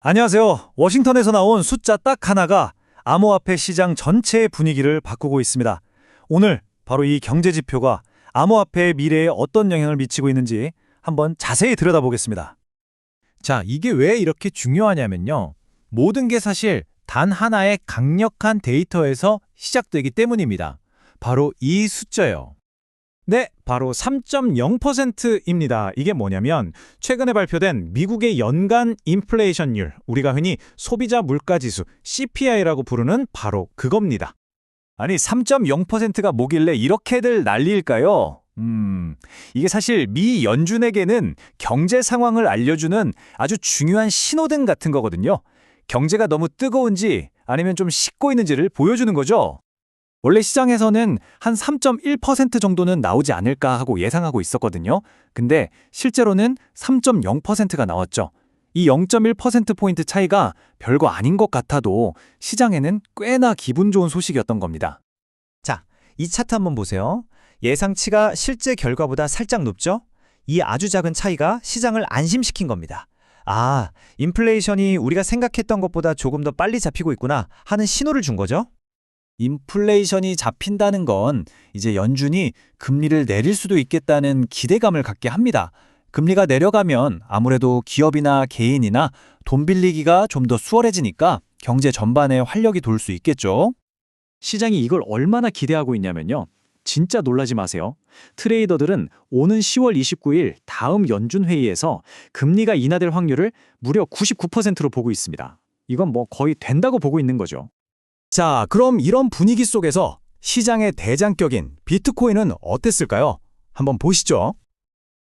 안녕하세요. 워싱턴에서 나온 숫자 딱 하나가 암호화폐 시장 전체의 분위기를 바꾸고 있습니다. 오늘 바로 이 경제 지표가 암호화폐의 미래에 어떤 영향을 미치고 있는지 한번 자세히 들여다보겠습니다. 자, 이게 왜 이렇게 중요하냐면요. 모든 게 사실 단 하나의 강력한 데이터에서 시작되기 때문입니다. 바로 이 숫자요. 네, 바로 3.0%입니다. 이게 뭐냐면 최근에 발표된 미국의 연간 인플레이션율, 우리가 흔히 소비자 물가지수 CPI라고 부르는 바로 그겁니다. 아니, 3.0%가 뭐길래 이렇게들 난리일까요? 이게 사실 미 연준에게는 경제 상황을 알려주는 아주 중요한 신호등 같은 거거든요. 경제가 너무 뜨거운지 아니면 좀 식고 있는지를 보여주는 거죠. 원래 시장에서는 한 3.1% 정도는 나오지 않을까 하고 예상하고 있었거든요. 근데 실제로는 3.0%가 나왔죠. 이 0.1%포인트 차이가 별거 아닌 것 같아도 시장에는 꽤나 기분 좋은 소식이었던 겁니다. 자, 이 차트 한번 보세요. 예상치가 실제 결과보다 살짝 높죠? 이 아주 작은 차이가 시장을 안심시킨 겁니다. 아, 인플레이션이 우리가 생각했던 것보다 조금 더 빨리 잡히고 있구나 하는 신호를 준 거죠? 인플레이션이 잡힌다는 건 이제 연준이 금리를 내릴 수도 있겠다는 기대감을 갖게 합니다. 금리가 내려가면 아무래도 기업이나 개인이나 돈 빌리기가 좀 더 수월해지니까 경제 전반에 활력이 돌 수 있겠죠. 시장이 이걸 얼마나 기대하고 있냐면요. 진짜 놀라지 마세요. 트레이더들은 오는 10월 29일 다음 연준 회의에서 금리가 인하될 확률을 무려 99%로 보고 있습니다. 이건 뭐 거의 된다고 보고 있는 거죠. 자, 그럼 이런 분위기 속에서 시장의 대장격인 비트코인은 어땠을까요? 한번 보시죠.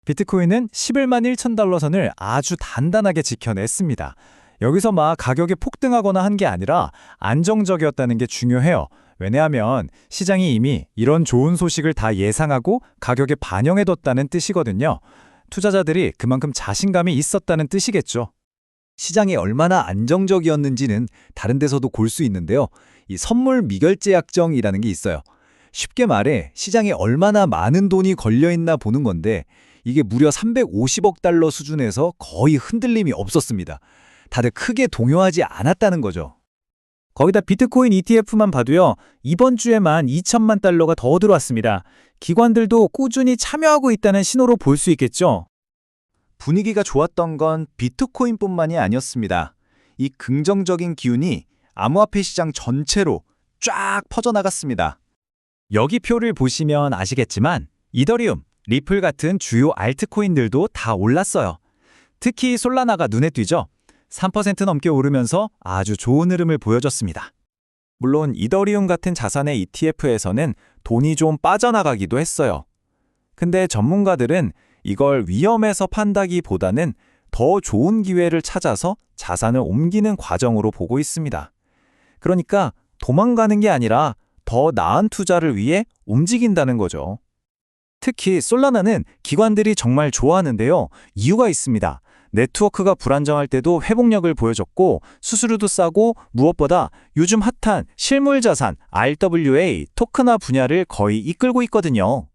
비트코인은 11만 1천 달러 선을 아주 단단하게 지켜냈습니다. 여기서 막 가격이 폭등하거나 한 게 아니라 안정적이었다는 게 중요해요. 왜냐하면 시장이 이미 이런 좋은 소식을 다 예상하고 가격에 반영해뒀다는 뜻이거든요. 투자자들이 그만큼 자신감이 있었다는 뜻이겠죠. 시장이 얼마나 안정적이었는지는 다른 데서도 볼 수 있는데요. 이 선물 미결제 약정이라는 게 있어요. 쉽게 말해 시장에 얼마나 많은 돈이 걸려있나 보는 건데 이게 무려 350억 달러 수준에서 거의 흔들림이 없었습니다. 다들 크게 동요하지 않았다는 거죠. 거기다 비트코인 ETF만 봐도요. 이번 주에만 2천만 달러가 더 들어왔습니다. 기관들도 꾸준히 참여하고 있다는 신호로 볼 수 있겠죠. 분위기가 좋았던 건 비트코인뿐만이 아니었습니다. 이 긍정적인 기운이 암호화폐 시장 전체로 쫙 퍼져나갔습니다. 여기 표를 보시면 아시겠지만 이더리움, 리플 같은 주요 알트코인들도 다 올랐어요. 특히 솔라나가 눈에 띄죠. 3% 넘게 오르면서 아주 좋은 흐름을 보여줬습니다. 물론 이더리움 같은 자산의 ETF에서는 돈이 좀 빠져나가기도 했어요. 근데 전문가들은 이걸 위험해서 판다기보다는 더 좋은 기회를 찾아서 자산을 옮기는 과정으로 보고 있습니다. 그러니까 도망가는 게 아니라 더 나은 투자를 위해 움직인다는 거죠. 특히 솔라나는 기관들이 정말 좋아하는데요. 이유가 있습니다. 네트워크가 불안정할 때도 회복력을 보여줬고 수수료도 싸고 무엇보다 요즘 핫한 실물자산 RWA 토큰화 분야를 거의 이끌고 있거든요.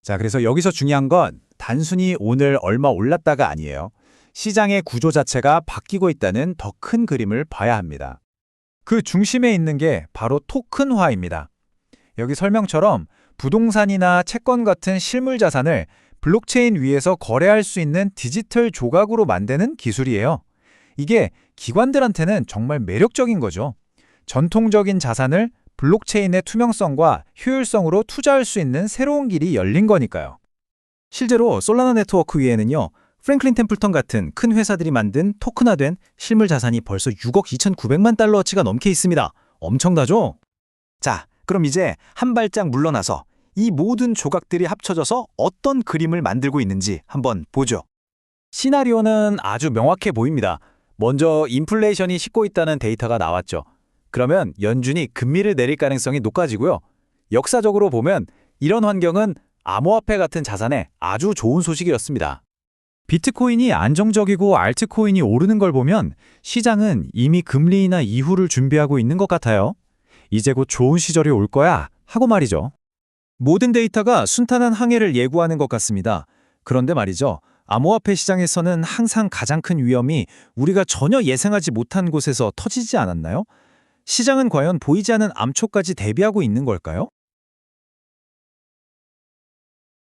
자, 그래서 여기서 중요한 건 단순히 오늘 얼마 올랐다가 아니에요. 시장의 구조 자체가 바뀌고 있다는 더 큰 그림을 봐야 합니다. 그 중심에 있는 게 바로 토큰화입니다. 여기 설명처럼 부동산이나 채권 같은 실물 자산을 블록체인 위에서 거래할 수 있는 디지털 조각으로 만드는 기술이에요. 이게 기관들한테는 정말 매력적인 거죠. 전통적인 자산을 블록체인의 투명성과 효율성으로 투자할 수 있는 새로운 길이 열린 거니까요. 실제로 솔라나 네트워크 위에는요. 프랭클린 템플턴 같은 큰 회사들이 만든 토큰화된 실물 자산이 벌써 6억 2,900만 달러어치가 넘게 있습니다. 엄청나죠? 자, 그럼 이제 한 발짝 물러나서 이 모든 조각들이 합쳐져서 어떤 그림을 만들고 있는지 한번 보죠. 시나리오는 아주 명확해 보입니다. 먼저 인플레이션이 식고 있다는 데이터가 나왔죠. 그러면 연준이 금리를 내릴 가능성이 높아지고요. 역사적으로 보면 이런 환경은 암호화폐 같은 자산에 아주 좋은 소식이었습니다. 비트코인이 안정적이고 알트코인이 오르는 걸 보면 시장은 이미 금리 인하 이후를 준비하고 있는 것 같아요. 이제 곧 좋은 시절이 올 거야 하고 말이죠. 모든 데이터가 순탄한 항해를 예고하는 것 같습니다. 그런데 말이죠. 암호화폐 시장에서는 항상 가장 큰 위험이 우리가 전혀 예상하지 못한 곳에서 터지지 않았나요? 시장은 과연 보이지 않는 암초까지 대비하고 있는 걸까요?